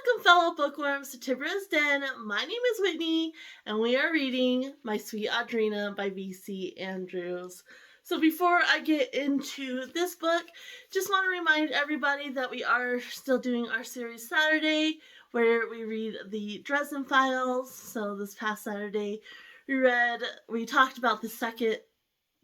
Welcome, fellow bookworms, to Tibra's Den. My name is Whitney, and we are reading My Sweet Audrina by v.c.andrews. So before I get into this book, just want to remind everybody that we are still doing our series Saturday, where we read the Dresden Files. So this past Saturday, we talked about the second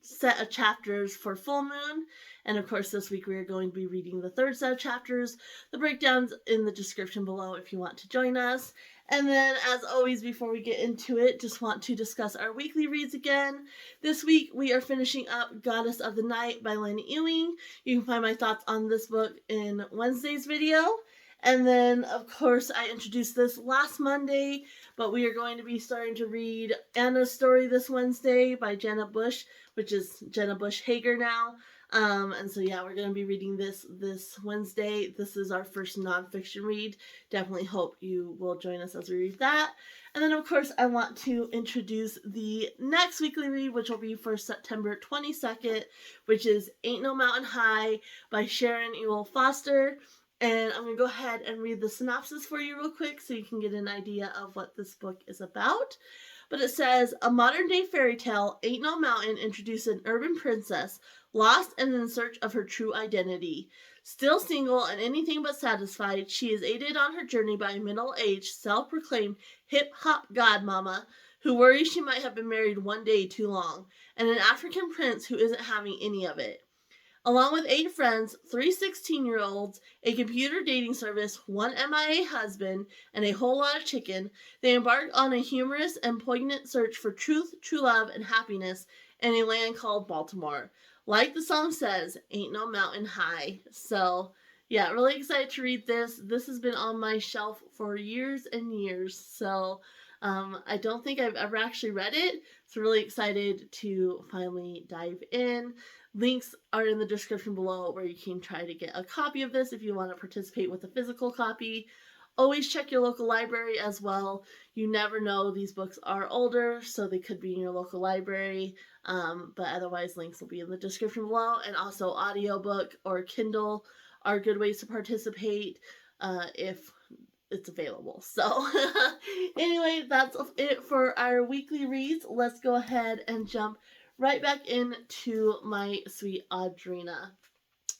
set of chapters for Full Moon, and of course this week we are going to be reading the third set of chapters. The breakdown's in the description below if you want to join us. And then, as always, before we get into it, just want to discuss our weekly reads again. This week we are finishing up Goddess of the Night by Lynn Ewing. You can find my thoughts on this book in Wednesday's video. And then, of course, I introduced this last Monday, but we are going to be starting to read Anna's Story this Wednesday by Jenna Bush, which is Jenna Bush Hager now. And so, yeah, we're going to be reading this Wednesday. This is our first nonfiction read. Definitely hope you will join us as we read that. And then, of course, I want to introduce the next weekly read, which will be for September 22nd, which is Ain't No Mountain High by Sharon Ewell Foster. And I'm going to go ahead and read the synopsis for you real quick so you can get an idea of what this book is about. But it says, a modern-day fairy tale, Ain't No Mountain, introduces an urban princess lost and in search of her true identity. Still single and anything but satisfied, she is aided on her journey by a middle-aged, self-proclaimed hip-hop godmama who worries she might have been married one day too long, and an African prince who isn't having any of it. Along with 8 friends, 3 16-year-olds, a computer dating service, 1 MIA husband, and a whole lot of chicken, they embark on a humorous and poignant search for truth, true love, and happiness in a land called Baltimore. Like the song says, ain't no mountain high. So, yeah, really excited to read this. This has been on my shelf for years and years. So, I don't think I've ever actually read it. So really excited to finally dive in. Links are in the description below where you can try to get a copy of this if you want to participate with a physical copy. Always check your local library as well. You never know, these books are older, so they could be in your local library. But otherwise, links will be in the description below. And also audiobook or Kindle are good ways to participate if it's available. So anyway, that's it for our weekly reads. Let's go ahead and jump right back into My Sweet Audrina.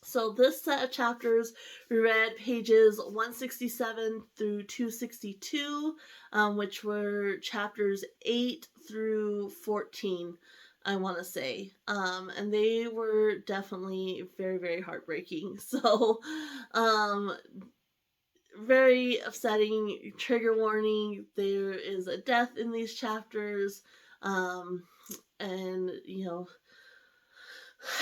So this set of chapters, we read pages 167 through 262, which were chapters 8 through 14, I want to say. And they were definitely very, very heartbreaking. So, very upsetting. Trigger warning, there is a death in these chapters. And, you know,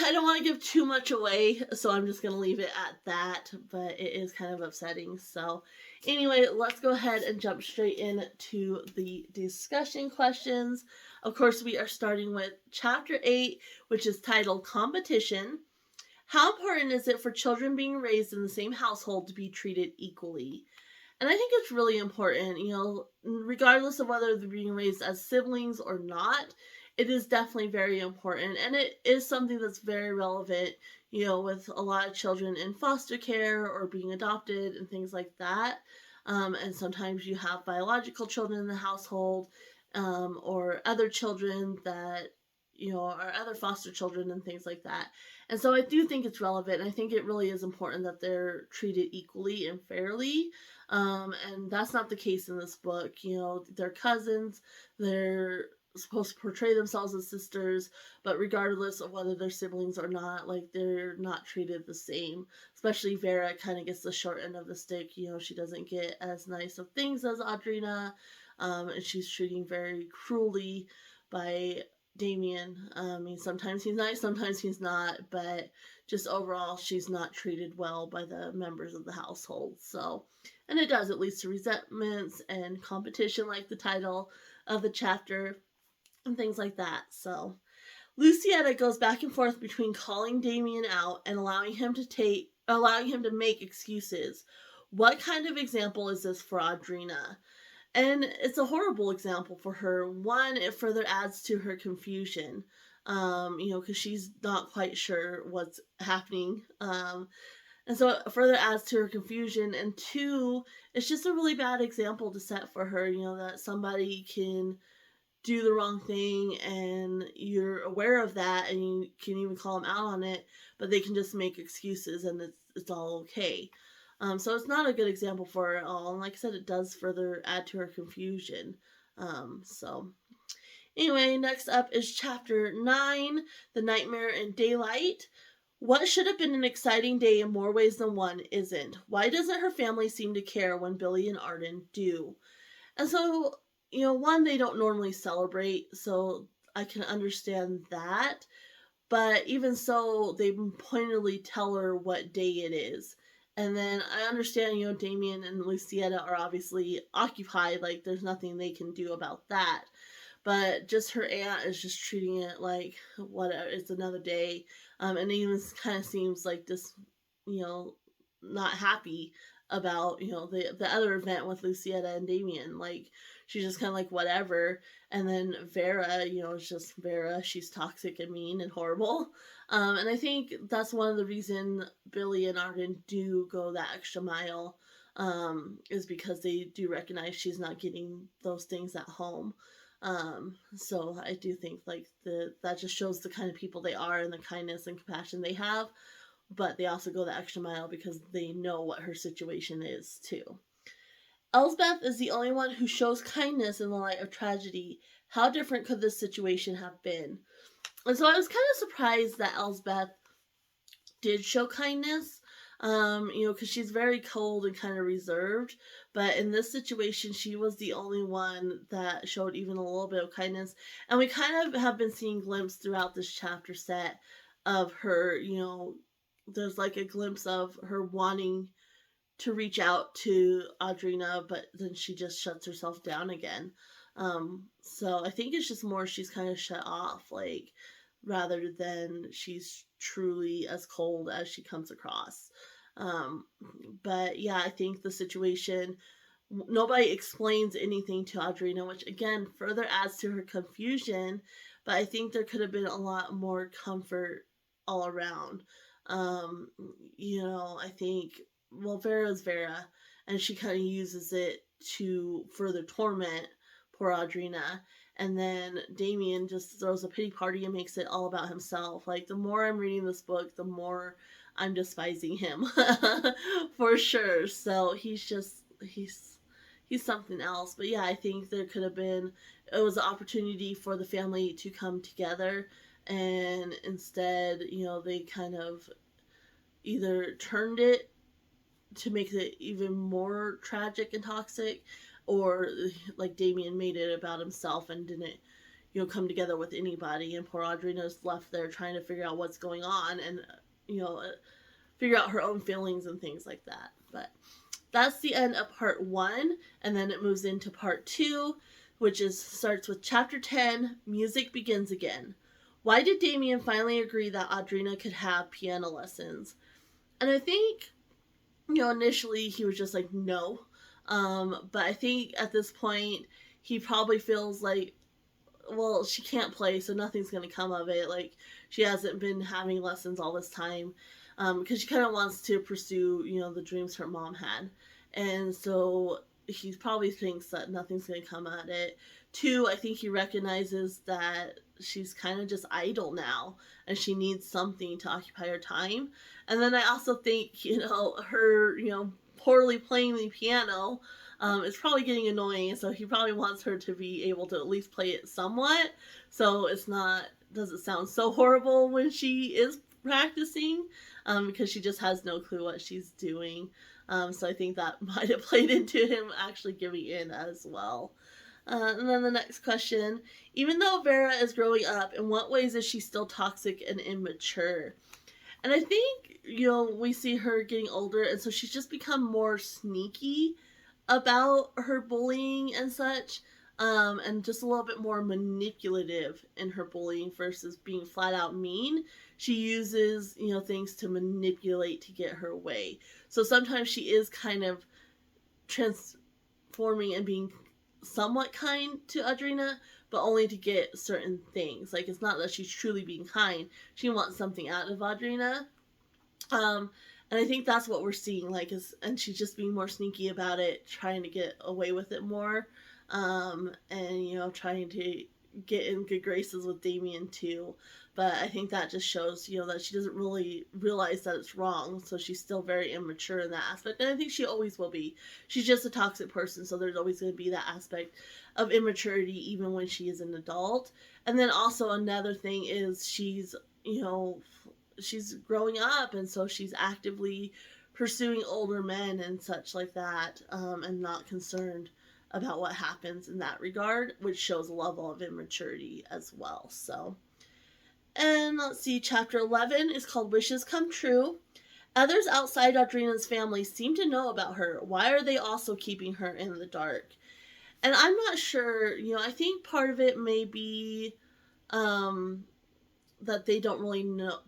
I don't want to give too much away, so I'm just going to leave it at that, but it is kind of upsetting. So anyway, let's go ahead and jump straight into the discussion questions. Of course, we are starting with Chapter 8, which is titled Competition. How important is it for children being raised in the same household to be treated equally? And I think it's really important, you know, regardless of whether they're being raised as siblings or not, it is definitely very important. And it is something that's very relevant, you know, with a lot of children in foster care or being adopted and things like that. And sometimes you have biological children in the household, or other children that, you know, are other foster children and things like that. And so I do think it's relevant. I think it really is important that they're treated equally and fairly. And that's not the case in this book. You know, they're cousins, they're supposed to portray themselves as sisters, but regardless of whether they're siblings or not, like, they're not treated the same. Especially Vera kind of gets the short end of the stick. You know, she doesn't get as nice of things as Audrina, and she's treated very cruelly by Damien. I mean, sometimes he's nice, sometimes he's not, but just overall, she's not treated well by the members of the household. So, and it does, it leads to resentments and competition, like the title of the chapter, and things like that. So, Lucietta goes back and forth between calling Damien out and allowing him to make excuses. What kind of example is this for Audrina? And it's a horrible example for her. One, it further adds to her confusion, you know, because she's not quite sure what's happening. And so it further adds to her confusion. And two, it's just a really bad example to set for her, that somebody can do the wrong thing and you're aware of that and you can even call them out on it, but they can just make excuses and it's all okay. So it's not a good example for her at all. And like I said, it does further add to her confusion. So anyway, next up is chapter 9, The Nightmare in Daylight. What should have been an exciting day in more ways than one isn't. Why doesn't her family seem to care when Billy and Arden do? And so, one, they don't normally celebrate, so I can understand that. But even so, they pointedly tell her what day it is. And then I understand, Damien and Lucietta are obviously occupied, like there's nothing they can do about that. But just her aunt is just treating it like whatever, it's another day. And it even kind of seems like this, not happy about the other event with Lucietta and Damien. Like she's just kind of like whatever. And then Vera, is just Vera. She's toxic and mean and horrible. And I think that's one of the reason Billy and Arden do go that extra mile, is because they do recognize she's not getting those things at home. So I do think like that just shows the kind of people they are and the kindness and compassion they have, but they also go the extra mile because they know what her situation is too. Elsbeth is the only one who shows kindness in the light of tragedy. How different could this situation have been? And so I was kind of surprised that Elsbeth did show kindness, because she's very cold and kind of reserved. But in this situation, she was the only one that showed even a little bit of kindness. And we kind of have been seeing glimpses throughout this chapter set of her, there's like a glimpse of her wanting to reach out to Audrina, but then she just shuts herself down again. So I think it's just more she's kind of shut off, like, rather than she's truly as cold as she comes across. But yeah, I think the situation, nobody explains anything to Audrina, which again further adds to her confusion. But I think there could have been a lot more comfort all around. I think, well, Vera's Vera, and she kind of uses it to further torment poor Audrina. And then Damien just throws a pity party and makes it all about himself. Like, the more I'm reading this book, the more I'm despising him. For sure. So he's something else. But yeah, I think there could have been, it was an opportunity for the family to come together, and instead, they kind of either turned it to make it even more tragic and toxic, or like Damien made it about himself and didn't come together with anybody, and poor Audrina's left there trying to figure out what's going on and figure out her own feelings and things like that. But that's the end of part 1, and then it moves into part 2, which starts with chapter 10, Music Begins Again. Why did Damien finally agree that Audrina could have piano lessons? And I think initially he was just like, no. But I think at this point, he probably feels like, well, she can't play, so nothing's going to come of it. Like, she hasn't been having lessons all this time, because she kind of wants to pursue, the dreams her mom had. And so he probably thinks that nothing's going to come at it. 2, I think he recognizes that she's kind of just idle now, and she needs something to occupy her time. And then I also think, her, poorly playing the piano, is probably getting annoying, so he probably wants her to be able to at least play it somewhat, so doesn't sound so horrible when she is practicing, because she just has no clue what she's doing. So I think that might have played into him actually giving in as well. And then the next question, even though Vera is growing up, in what ways is she still toxic and immature? And I think, we see her getting older, and so she's just become more sneaky about her bullying and such, and just a little bit more manipulative in her bullying versus being flat out mean. She uses, things to manipulate to get her way. So sometimes she is kind of transforming and being somewhat kind to Audrina, but only to get certain things. Like, it's not that she's truly being kind. She wants something out of Audrina. And And I think that's what we're seeing, like, and she's just being more sneaky about it, trying to get away with it more, and trying to get in good graces with Damien too. But I think that just shows, that she doesn't really realize that it's wrong, so she's still very immature in that aspect, and I think she always will be. She's just a toxic person, so there's always going to be that aspect of immaturity even when she is an adult. And then also another thing is she's growing up, and so she's actively pursuing older men and such like that, and not concerned about what happens in that regard, which shows a level of immaturity as well. So, and let's see, chapter 11 is called Wishes Come True. Others outside Audrina's family seem to know about her. Why are they also keeping her in the dark? And I'm not sure, I think part of it may be that they don't really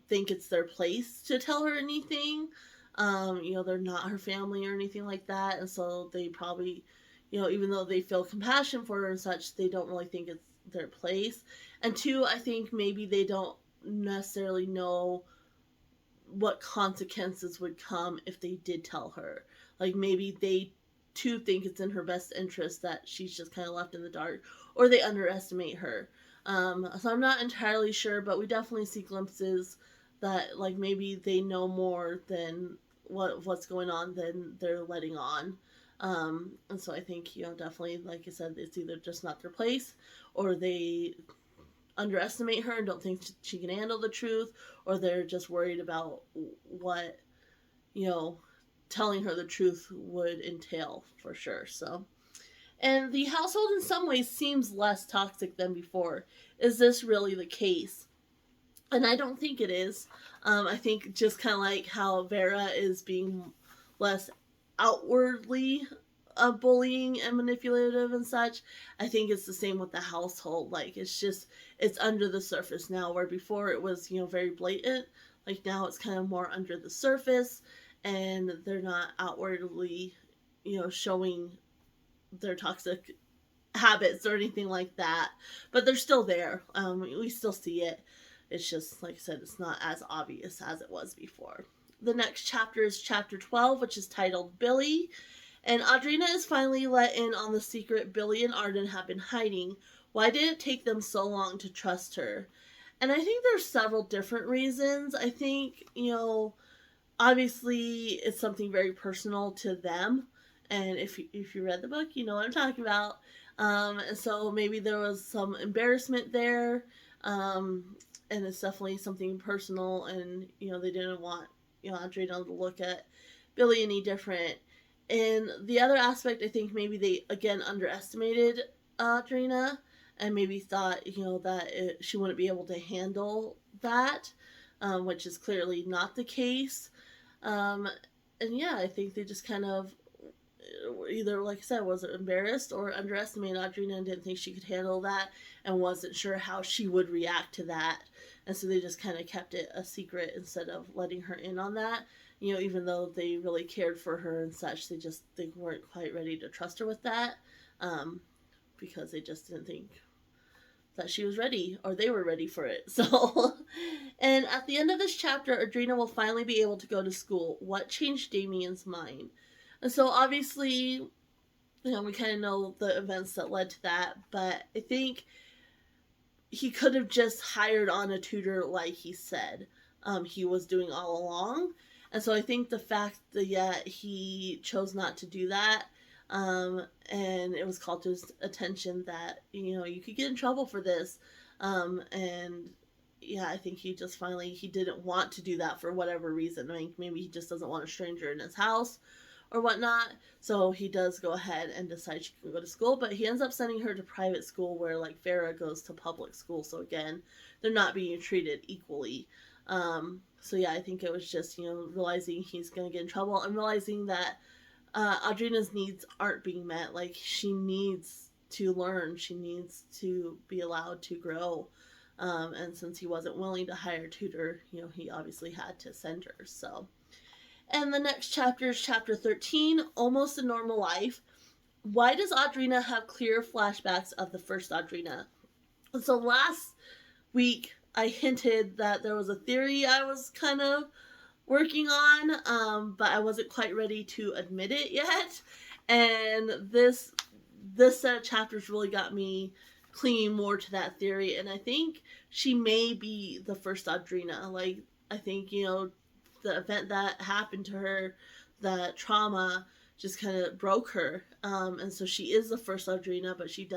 think it's their place to tell her anything. They're not her family or anything like that, and so they probably, even though they feel compassion for her and such, they don't really think it's their place. And two, I think maybe they don't necessarily know what consequences would come if they did tell her. Like, maybe they too think it's in her best interest that she's just kind of left in the dark, or they underestimate her. So I'm not entirely sure, but we definitely see glimpses that, like, maybe they know more than what's going on than they're letting on. And so I think, definitely, like I said, it's either just not their place, or they underestimate her and don't think she can handle the truth, or they're just worried about what, telling her the truth would entail for sure. So, and the household in some ways seems less toxic than before. Is this really the case? And I don't think it is. I think just kind of like how Vera is being less outwardly bullying and manipulative and such, I think it's the same with the household. Like, it's under the surface now, where before it was, very blatant. Like, now it's kind of more under the surface, and they're not outwardly, showing their toxic habits or anything like that, but they're still there. We still see it. It's just, like I said, it's not as obvious as it was before. The next chapter is chapter 12, which is titled Billy. And Audrina is finally let in on the secret Billy and Arden have been hiding. Why did it take them so long to trust her? And I think there's several different reasons. I think, obviously it's something very personal to them. And if you read the book, you know what I'm talking about. And so maybe there was some embarrassment there. And it's definitely something personal. And, they didn't want, Audrina to look at Billy any different. And the other aspect, I think maybe they, again, underestimated Audrina and maybe thought, that she wouldn't be able to handle that, which is clearly not the case. And yeah, I think they just kind of either, like I said, was embarrassed or underestimated Audrina and didn't think she could handle that and wasn't sure how she would react to that. And so they just kind of kept it a secret instead of letting her in on that. Even though they really cared for her and such, they weren't quite ready to trust her with that, because they just didn't think that she was ready, or they were ready for it. So, and at the end of this chapter, Audrina will finally be able to go to school. What changed Damien's mind? And so obviously, we kind of know the events that led to that, but I think he could have just hired on a tutor like he said he was doing all along. And so I think the fact that he chose not to do that, and it was called to his attention that, you could get in trouble for this. And yeah, I think he didn't want to do that for whatever reason. I mean, maybe he just doesn't want a stranger in his house or whatnot. So he does go ahead and decide she can go to school, but he ends up sending her to private school where, like, Vera goes to public school. So again, they're not being treated equally. So yeah, I think it was just, realizing he's going to get in trouble and realizing that Audrina's needs aren't being met. Like, she needs to learn. She needs to be allowed to grow. And since he wasn't willing to hire a tutor, he obviously had to send her. So, and the next chapter is chapter 13, Almost a Normal Life. Why does Audrina have clear flashbacks of the first Audrina? And so last week, I hinted that there was a theory I was kind of working on, but I wasn't quite ready to admit it yet. And this set of chapters really got me clinging more to that theory. And I think she may be the first Audrina. Like, I think, the event that happened to her, that trauma, just kind of broke her. And so she is the first Audrina, but she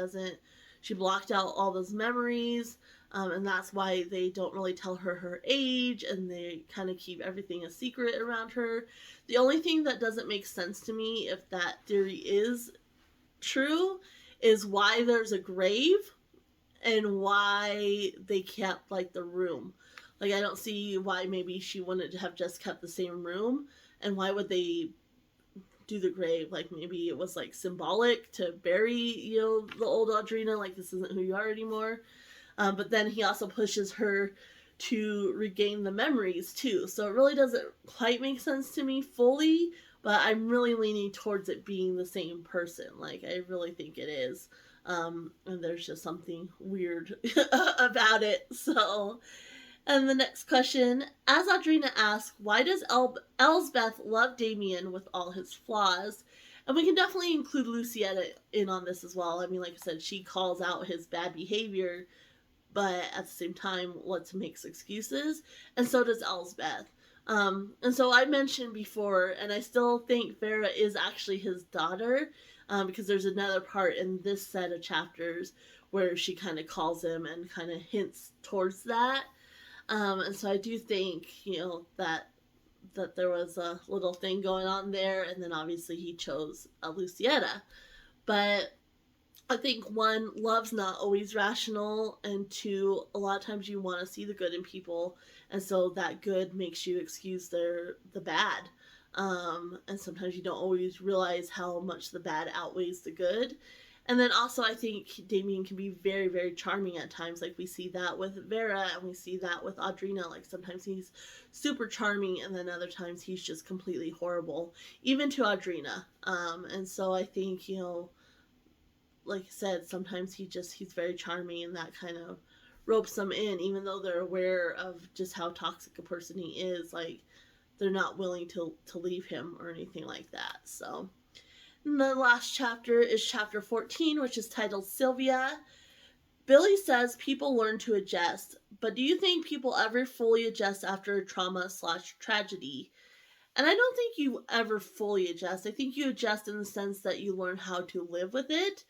blocked out all those memories. And that's why they don't really tell her age, and they kind of keep everything a secret around her. The only thing that doesn't make sense to me, if that theory is true, is why there's a grave and why they kept like the room. Like, I don't see why maybe she wouldn't have just kept the same room, and why would they do the grave? Like, maybe it was like symbolic to bury, the old Audrina, like this isn't who you are anymore. But then he also pushes her to regain the memories too. So it really doesn't quite make sense to me fully, but I'm really leaning towards it being the same person. Like, I really think it is. And there's just something weird about it. So, and the next question, as Audrina asks, why does Elsbeth love Damien with all his flaws? And we can definitely include Lucietta in on this as well. I mean, like I said, she calls out his bad behavior, but at the same time, let's make excuses. And so does Elsbeth. And so I mentioned before, and I still think Vera is actually his daughter, because there's another part in this set of chapters where she kind of calls him and kind of hints towards that. And so I do think, that there was a little thing going on there, and then obviously he chose Lucietta. But I think one, love's not always rational, and two, a lot of times you want to see the good in people, and so that good makes you excuse the bad. And sometimes you don't always realize how much the bad outweighs the good. And then also, I think Damien can be very, very charming at times. Like, we see that with Vera, and we see that with Audrina. Like, sometimes he's super charming, and then other times he's just completely horrible, even to Audrina. And so I think, like I said, sometimes he's very charming, and that kind of ropes them in, even though they're aware of just how toxic a person he is. Like, they're not willing to leave him or anything like that. So, and the last chapter is chapter 14, which is titled Sylvia. Billy says people learn to adjust, but do you think people ever fully adjust after a trauma/tragedy? And I don't think you ever fully adjust. I think you adjust in the sense that you learn how to live with it,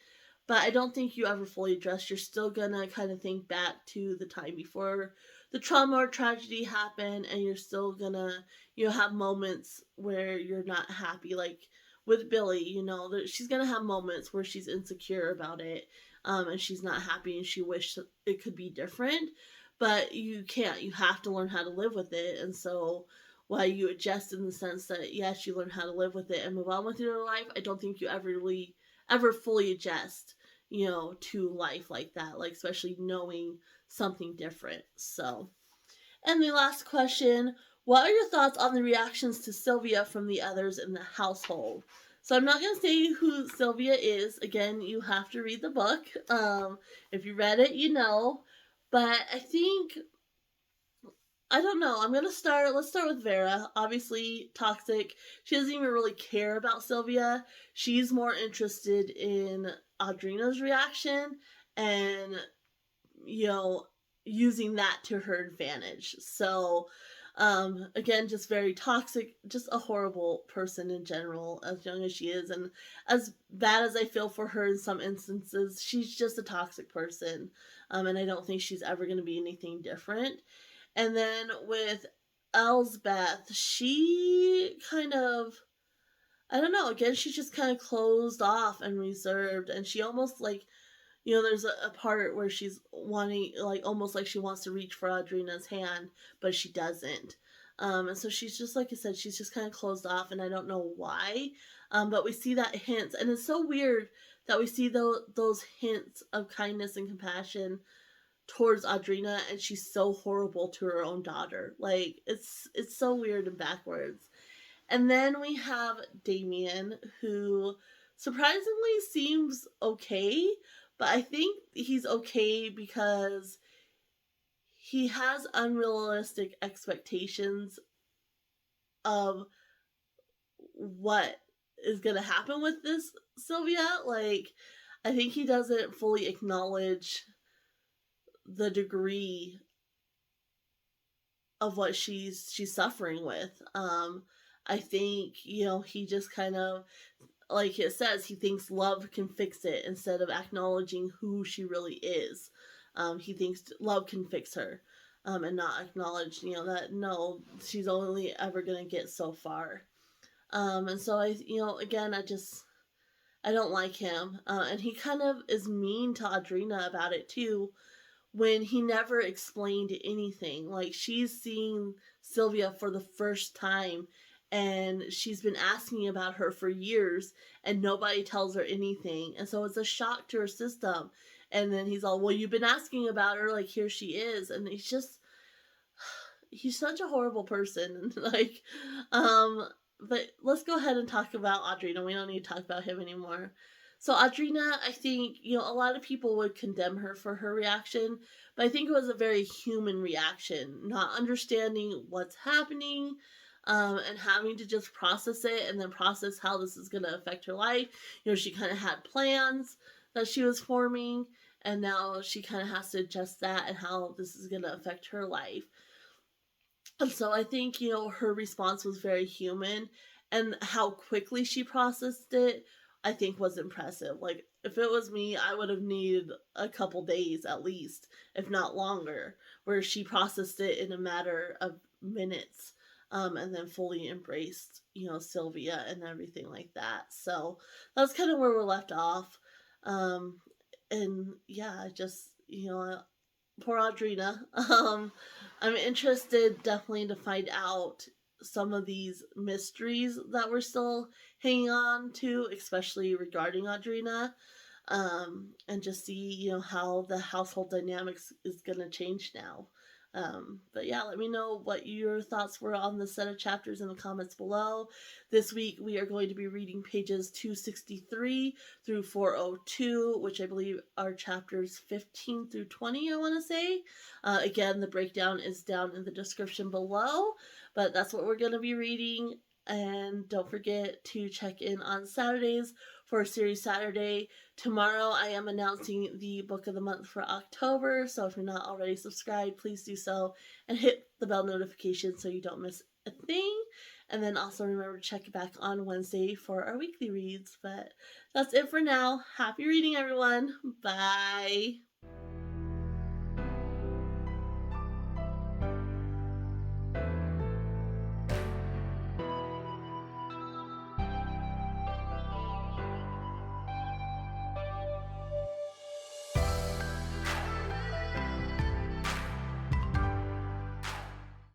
but I don't think you ever fully adjust. You're still gonna kind of think back to the time before the trauma or tragedy happened, and you're still gonna, have moments where you're not happy. Like with Billy, she's gonna have moments where she's insecure about it, and she's not happy, and she wished it could be different. But you can't. You have to learn how to live with it, and so while you adjust in the sense that yes, you learn how to live with it and move on with your life, I don't think you ever fully adjust, to life like that, like especially knowing something different. So, and the last question, what are your thoughts on the reactions to Sylvia from the others in the household? So I'm not going to say who Sylvia is. Again, you have to read the book. If you read it, But I think, I don't know. Let's start with Vera. Obviously, toxic. She doesn't even really care about Sylvia. She's more interested in Audrina's reaction and, using that to her advantage. So, again, just very toxic, just a horrible person in general, as young as she is. And as bad as I feel for her in some instances, she's just a toxic person. And I don't think she's ever going to be anything different. And then with Elsbeth, she kind of, I don't know, again, she's just kind of closed off and reserved. And she almost like, there's a part where she's wanting, like, almost like she wants to reach for Audrina's hand, but she doesn't. And so she's just, like I said, she's just kind of closed off, and I don't know why. But we see that hints, and it's so weird that we see those hints of kindness and compassion towards Audrina, and she's so horrible to her own daughter. Like, it's so weird and backwards. And then we have Damien, who surprisingly seems okay, but I think he's okay because he has unrealistic expectations of what is going to happen with this Sylvia. Like, I think he doesn't fully acknowledge the degree of what she's suffering with. I think, he just kind of, like it says, he thinks love can fix it instead of acknowledging who she really is. He thinks love can fix her, and not acknowledge, that no, she's only ever gonna get so far. And so again, I don't like him, and he kind of is mean to Audrina about it too, when he never explained anything. Like, she's seeing Sylvia for the first time, and she's been asking about her for years, and nobody tells her anything. And so it's a shock to her system. And then he's all, well, you've been asking about her, like, here she is. And he's such a horrible person. Like, but let's go ahead and talk about Audrina. We don't need to talk about him anymore. So Audrina, I think, a lot of people would condemn her for her reaction, but I think it was a very human reaction, not understanding what's happening, and having to just process it and then process how this is going to affect her life. She kind of had plans that she was forming, and now she kind of has to adjust that and how this is going to affect her life. And so I think, her response was very human, and how quickly she processed it, I think was impressive. Like, if it was me, I would have needed a couple days at least, if not longer, where she processed it in a matter of minutes, and then fully embraced, Sylvia and everything like that. So that's kind of where we're left off. And yeah, just, poor Audrina. I'm interested definitely to find out some of these mysteries that we're still hanging on to, especially regarding Audrina, and just see, how the household dynamics is going to change now. But yeah, let me know what your thoughts were on the set of chapters in the comments below. This week we are going to be reading pages 263 through 402, which I believe are chapters 15 through 20, I want to say. Again, the breakdown is down in the description below, but that's what we're going to be reading. And don't forget to check in on Saturdays for Series Saturday. Tomorrow I am announcing the book of the month for October, so if you're not already subscribed, please do so and hit the bell notification so you don't miss a thing. And then also remember to check back on Wednesday for our weekly reads. But that's it for now. Happy reading, everyone. Bye.